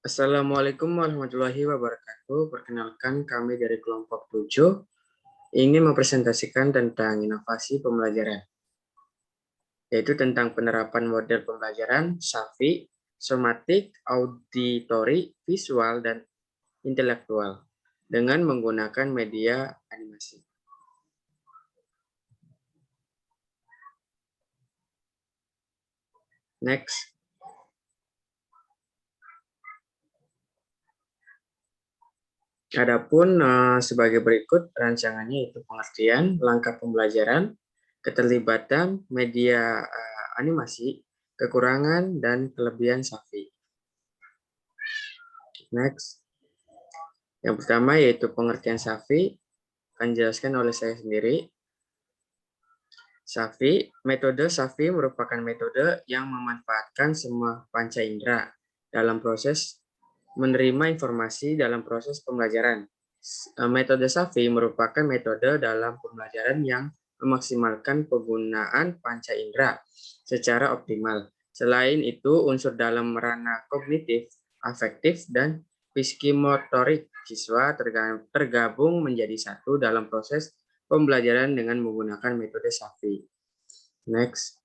Assalamualaikum warahmatullahi wabarakatuh. Perkenalkan kami dari kelompok 7 ingin mempresentasikan tentang inovasi pembelajaran, yaitu tentang penerapan model pembelajaran SAFI, somatik, auditori, visual, dan intelektual dengan menggunakan media animasi. Next. Adapun sebagai berikut rancangannya itu pengertian, langkah pembelajaran, keterlibatan media animasi, kekurangan dan kelebihan SAFI. Next. Yang pertama yaitu pengertian SAFI, akan dijelaskan oleh saya sendiri. Metode SAFI merupakan metode yang memanfaatkan semua panca indera dalam proses menerima informasi dalam proses pembelajaran. Metode SAFI merupakan metode dalam pembelajaran yang memaksimalkan penggunaan panca indera secara optimal. Selain itu, unsur dalam ranah kognitif, afektif, dan psikimotorik siswa tergabung menjadi satu dalam proses pembelajaran dengan menggunakan metode SAFI. Next.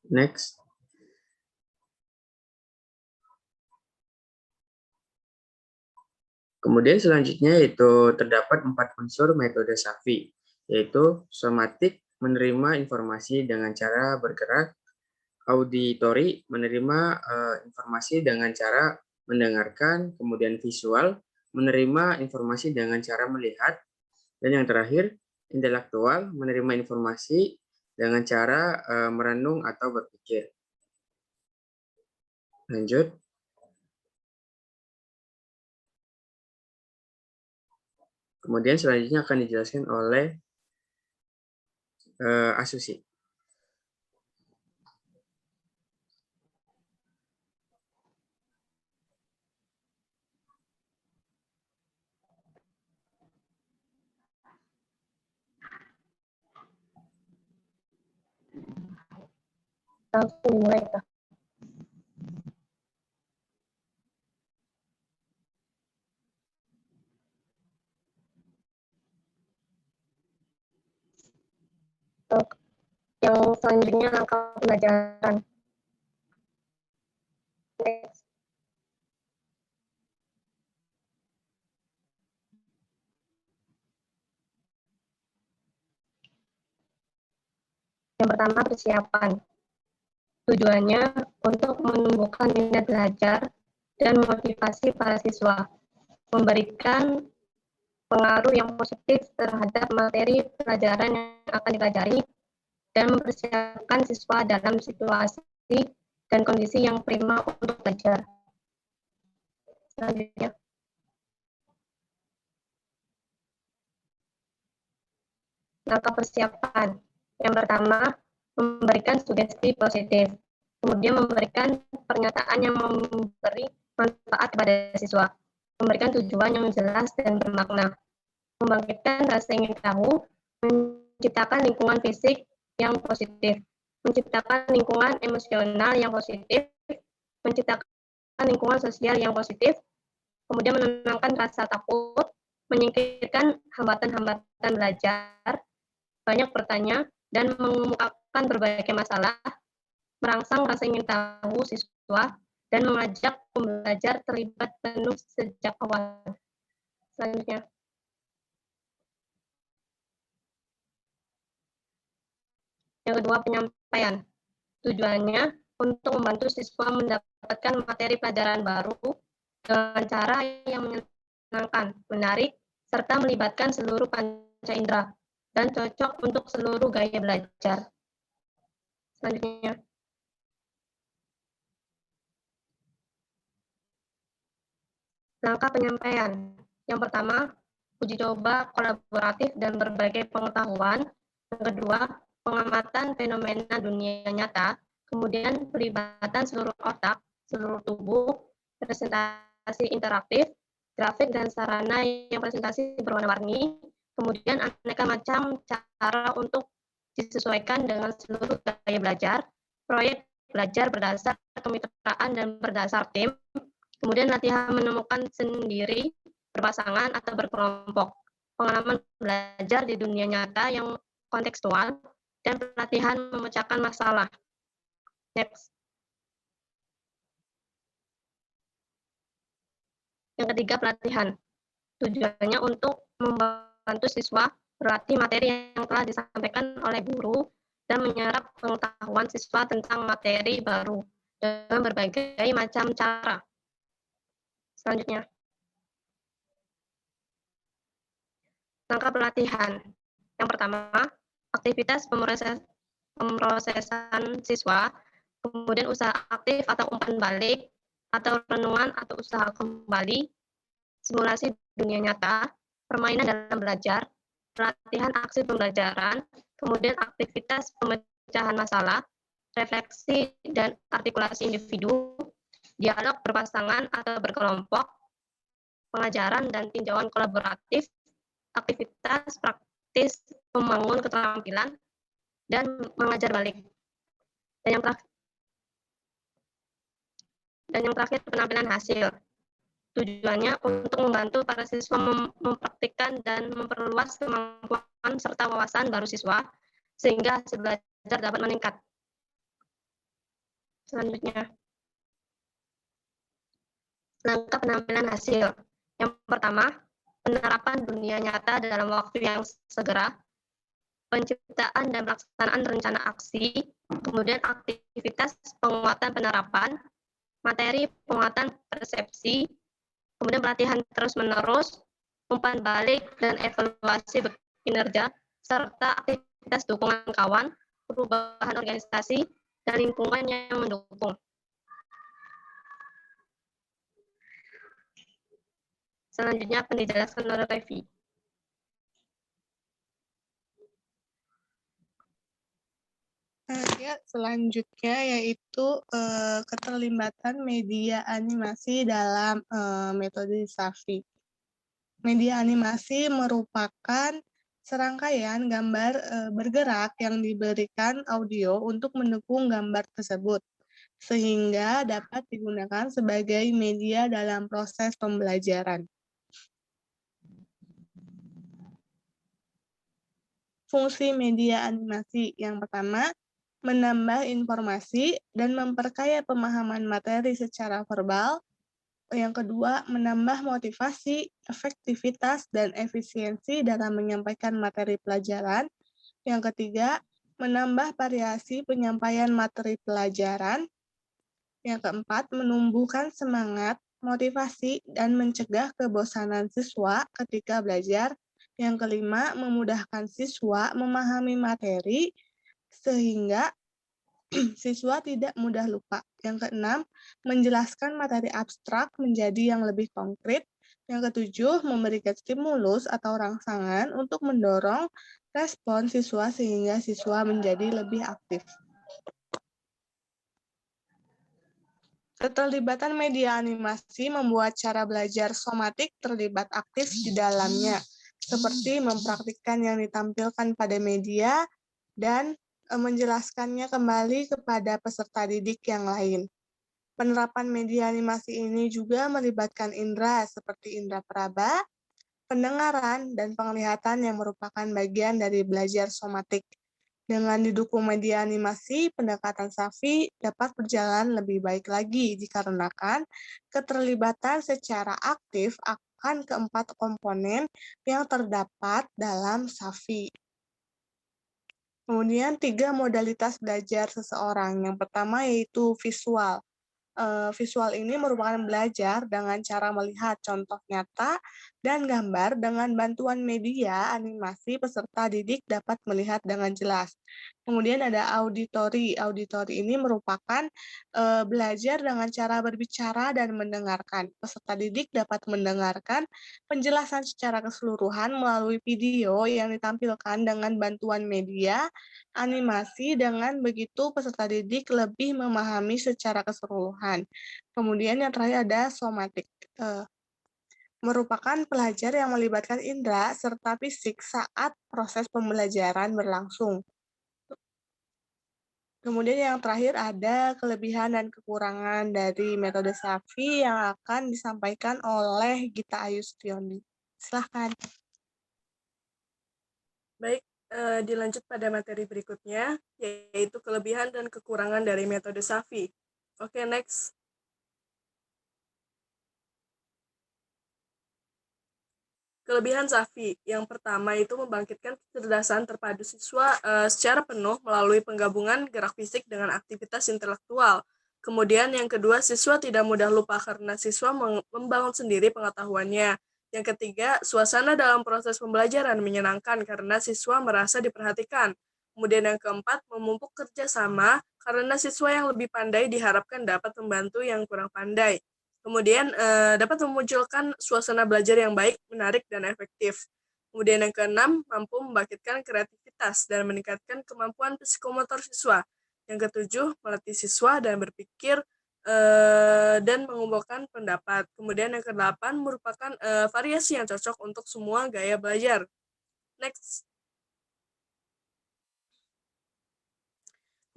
Next. Kemudian selanjutnya yaitu terdapat 4 unsur metode SAFI, yaitu somatik, menerima informasi dengan cara bergerak, auditori, menerima informasi dengan cara mendengarkan, kemudian visual, menerima informasi dengan cara melihat, dan yang terakhir, intelektual, menerima informasi dengan cara merenung atau berpikir. Lanjut. Kemudian selanjutnya akan dijelaskan oleh Asusi. Langsung dimulai, Kak. Yang selanjutnya langkah pembelajaran. Next. Yang pertama, persiapan. Tujuannya untuk menumbuhkan minat belajar dan motivasi para siswa, memberikan pengaruh yang positif terhadap materi pelajaran yang akan dipelajari, dan mempersiapkan siswa dalam situasi dan kondisi yang prima untuk belajar. Selanjutnya. Langkah persiapan. Yang pertama, memberikan sugesti positif. Kemudian memberikan pernyataan yang memberi manfaat kepada siswa. Memberikan tujuan yang jelas dan bermakna. Membangkitkan rasa ingin tahu, menciptakan lingkungan fisik yang positif, menciptakan lingkungan emosional yang positif, menciptakan lingkungan sosial yang positif, kemudian menenangkan rasa takut, menyingkirkan hambatan-hambatan belajar, banyak bertanya, dan mengemukakan berbagai masalah, merangsang rasa ingin tahu siswa, dan mengajak pembelajar terlibat penuh sejak awal. Selanjutnya. Yang kedua, penyampaian. Tujuannya untuk membantu siswa mendapatkan materi pelajaran baru dengan cara yang menyenangkan, menarik, serta melibatkan seluruh panca indera dan cocok untuk seluruh gaya belajar. Selanjutnya. Langkah penyampaian. Yang pertama, uji coba kolaboratif dan berbagai pengetahuan. Yang kedua, pengamatan fenomena dunia nyata. Kemudian, pelibatan seluruh otak, seluruh tubuh, presentasi interaktif, grafik dan sarana yang presentasi berwarna-warni. Kemudian, aneka macam cara untuk disesuaikan dengan seluruh gaya belajar, proyek belajar berdasar kemitraan dan berdasar tim. Kemudian latihan menemukan sendiri, berpasangan, atau berkelompok. Pengalaman belajar di dunia nyata yang kontekstual, dan pelatihan memecahkan masalah. Next. Yang ketiga, pelatihan. Tujuannya untuk membantu siswa berlatih materi yang telah disampaikan oleh guru dan menyerap pengetahuan siswa tentang materi baru dengan berbagai macam cara. Selanjutnya, langkah pelatihan. Yang pertama, aktivitas pemrosesan siswa, kemudian usaha aktif atau umpan balik, atau renungan atau usaha kembali, simulasi dunia nyata, permainan dalam belajar, pelatihan aksi pembelajaran, kemudian aktivitas pemecahan masalah, refleksi dan artikulasi individu, dialog berpasangan atau berkelompok, pengajaran dan tinjauan kolaboratif, aktivitas praktis membangun keterampilan, dan mengajar balik. Dan yang terakhir penampilan hasil. Tujuannya untuk membantu para siswa mempraktikkan dan memperluas kemampuan serta wawasan baru siswa, sehingga hasil belajar dapat meningkat. Selanjutnya, langkah penampilan hasil. Yang pertama, penerapan dunia nyata dalam waktu yang segera, penciptaan dan pelaksanaan rencana aksi, kemudian aktivitas penguatan penerapan, materi penguatan persepsi, kemudian pelatihan terus-menerus, umpan balik dan evaluasi kinerja, serta aktivitas dukungan kawan, perubahan organisasi, dan lingkungan yang mendukung. Selanjutnya akan dijelaskan oleh Revi. Ya, selanjutnya yaitu keterlibatan media animasi dalam metode Safi. Media animasi merupakan serangkaian gambar bergerak yang diberikan audio untuk mendukung gambar tersebut, sehingga dapat digunakan sebagai media dalam proses pembelajaran. Fungsi media animasi yang pertama, menambah informasi dan memperkaya pemahaman materi secara verbal. Yang kedua, menambah motivasi, efektivitas, dan efisiensi dalam menyampaikan materi pelajaran. Yang ketiga, menambah variasi penyampaian materi pelajaran. Yang keempat, menumbuhkan semangat, motivasi, dan mencegah kebosanan siswa ketika belajar. Yang kelima, memudahkan siswa memahami materi sehingga siswa tidak mudah lupa. Yang keenam, menjelaskan materi abstrak menjadi yang lebih konkret. Yang ketujuh, memberikan stimulus atau rangsangan untuk mendorong respon siswa sehingga siswa menjadi lebih aktif. Keterlibatan media animasi membuat cara belajar somatik terlibat aktif di dalamnya, seperti mempraktikkan yang ditampilkan pada media dan menjelaskannya kembali kepada peserta didik yang lain. Penerapan media animasi ini juga melibatkan indera seperti indera peraba, pendengaran, dan penglihatan yang merupakan bagian dari belajar somatik. Dengan didukung media animasi, pendekatan Safi dapat berjalan lebih baik lagi dikarenakan keterlibatan secara aktif akan keempat komponen yang terdapat dalam Safi. Kemudian 3 modalitas belajar seseorang. Yang pertama yaitu visual. Visual ini merupakan belajar dengan cara melihat contoh nyata dan gambar dengan bantuan media animasi peserta didik dapat melihat dengan jelas. Kemudian ada auditori. Auditori ini merupakan belajar dengan cara berbicara dan mendengarkan. Peserta didik dapat mendengarkan penjelasan secara keseluruhan melalui video yang ditampilkan dengan bantuan media animasi. Dengan begitu peserta didik lebih memahami secara keseluruhan. Kemudian yang terakhir ada somatik. Merupakan pelajar yang melibatkan indera serta fisik saat proses pembelajaran berlangsung. Kemudian yang terakhir ada kelebihan dan kekurangan dari metode SAFI yang akan disampaikan oleh Gita Ayustioni. Silahkan. Baik, dilanjut pada materi berikutnya, yaitu kelebihan dan kekurangan dari metode SAFI. Oke, next. Kelebihan SAFI, yang pertama itu membangkitkan kecerdasan terpadu siswa secara penuh melalui penggabungan gerak fisik dengan aktivitas intelektual. Kemudian yang kedua, siswa tidak mudah lupa karena siswa membangun sendiri pengetahuannya. Yang ketiga, suasana dalam proses pembelajaran menyenangkan karena siswa merasa diperhatikan. Kemudian yang keempat, memupuk kerjasama karena siswa yang lebih pandai diharapkan dapat membantu yang kurang pandai. Kemudian dapat memunculkan suasana belajar yang baik, menarik, dan efektif. Kemudian yang keenam, mampu membangkitkan kreativitas dan meningkatkan kemampuan psikomotor siswa. Yang ketujuh, melatih siswa dan berpikir dan mengumpulkan pendapat. Kemudian yang kedelapan, merupakan variasi yang cocok untuk semua gaya belajar. Next.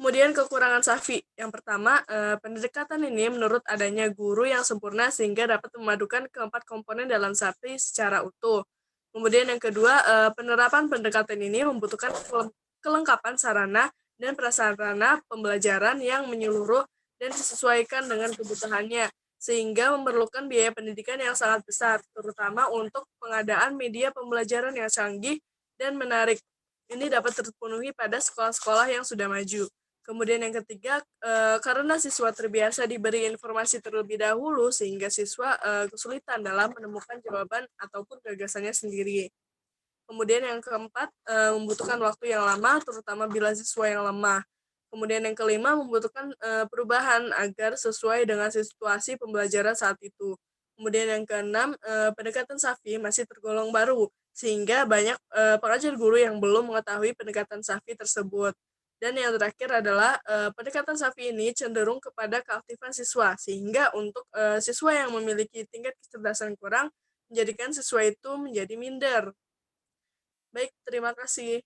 Kemudian kekurangan SAFI. Yang pertama, pendekatan ini menurut adanya guru yang sempurna sehingga dapat memadukan keempat komponen dalam SAFI secara utuh. Kemudian yang kedua, penerapan pendekatan ini membutuhkan kelengkapan sarana dan prasarana pembelajaran yang menyeluruh dan disesuaikan dengan kebutuhannya, sehingga memerlukan biaya pendidikan yang sangat besar, terutama untuk pengadaan media pembelajaran yang canggih dan menarik. Ini dapat terpenuhi pada sekolah-sekolah yang sudah maju. Kemudian yang ketiga, karena siswa terbiasa diberi informasi terlebih dahulu sehingga siswa kesulitan dalam menemukan jawaban ataupun gagasannya sendiri. Kemudian yang keempat, membutuhkan waktu yang lama terutama bila siswa yang lemah. Kemudian yang kelima, membutuhkan perubahan agar sesuai dengan situasi pembelajaran saat itu. Kemudian yang keenam, pendekatan SAFI masih tergolong baru sehingga banyak pengajar guru yang belum mengetahui pendekatan SAFI tersebut. Dan yang terakhir adalah pendekatan SAFI ini cenderung kepada keaktifan siswa, sehingga untuk siswa yang memiliki tingkat kecerdasan kurang, menjadikan siswa itu menjadi minder. Baik, terima kasih.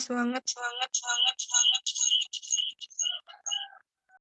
Sangat.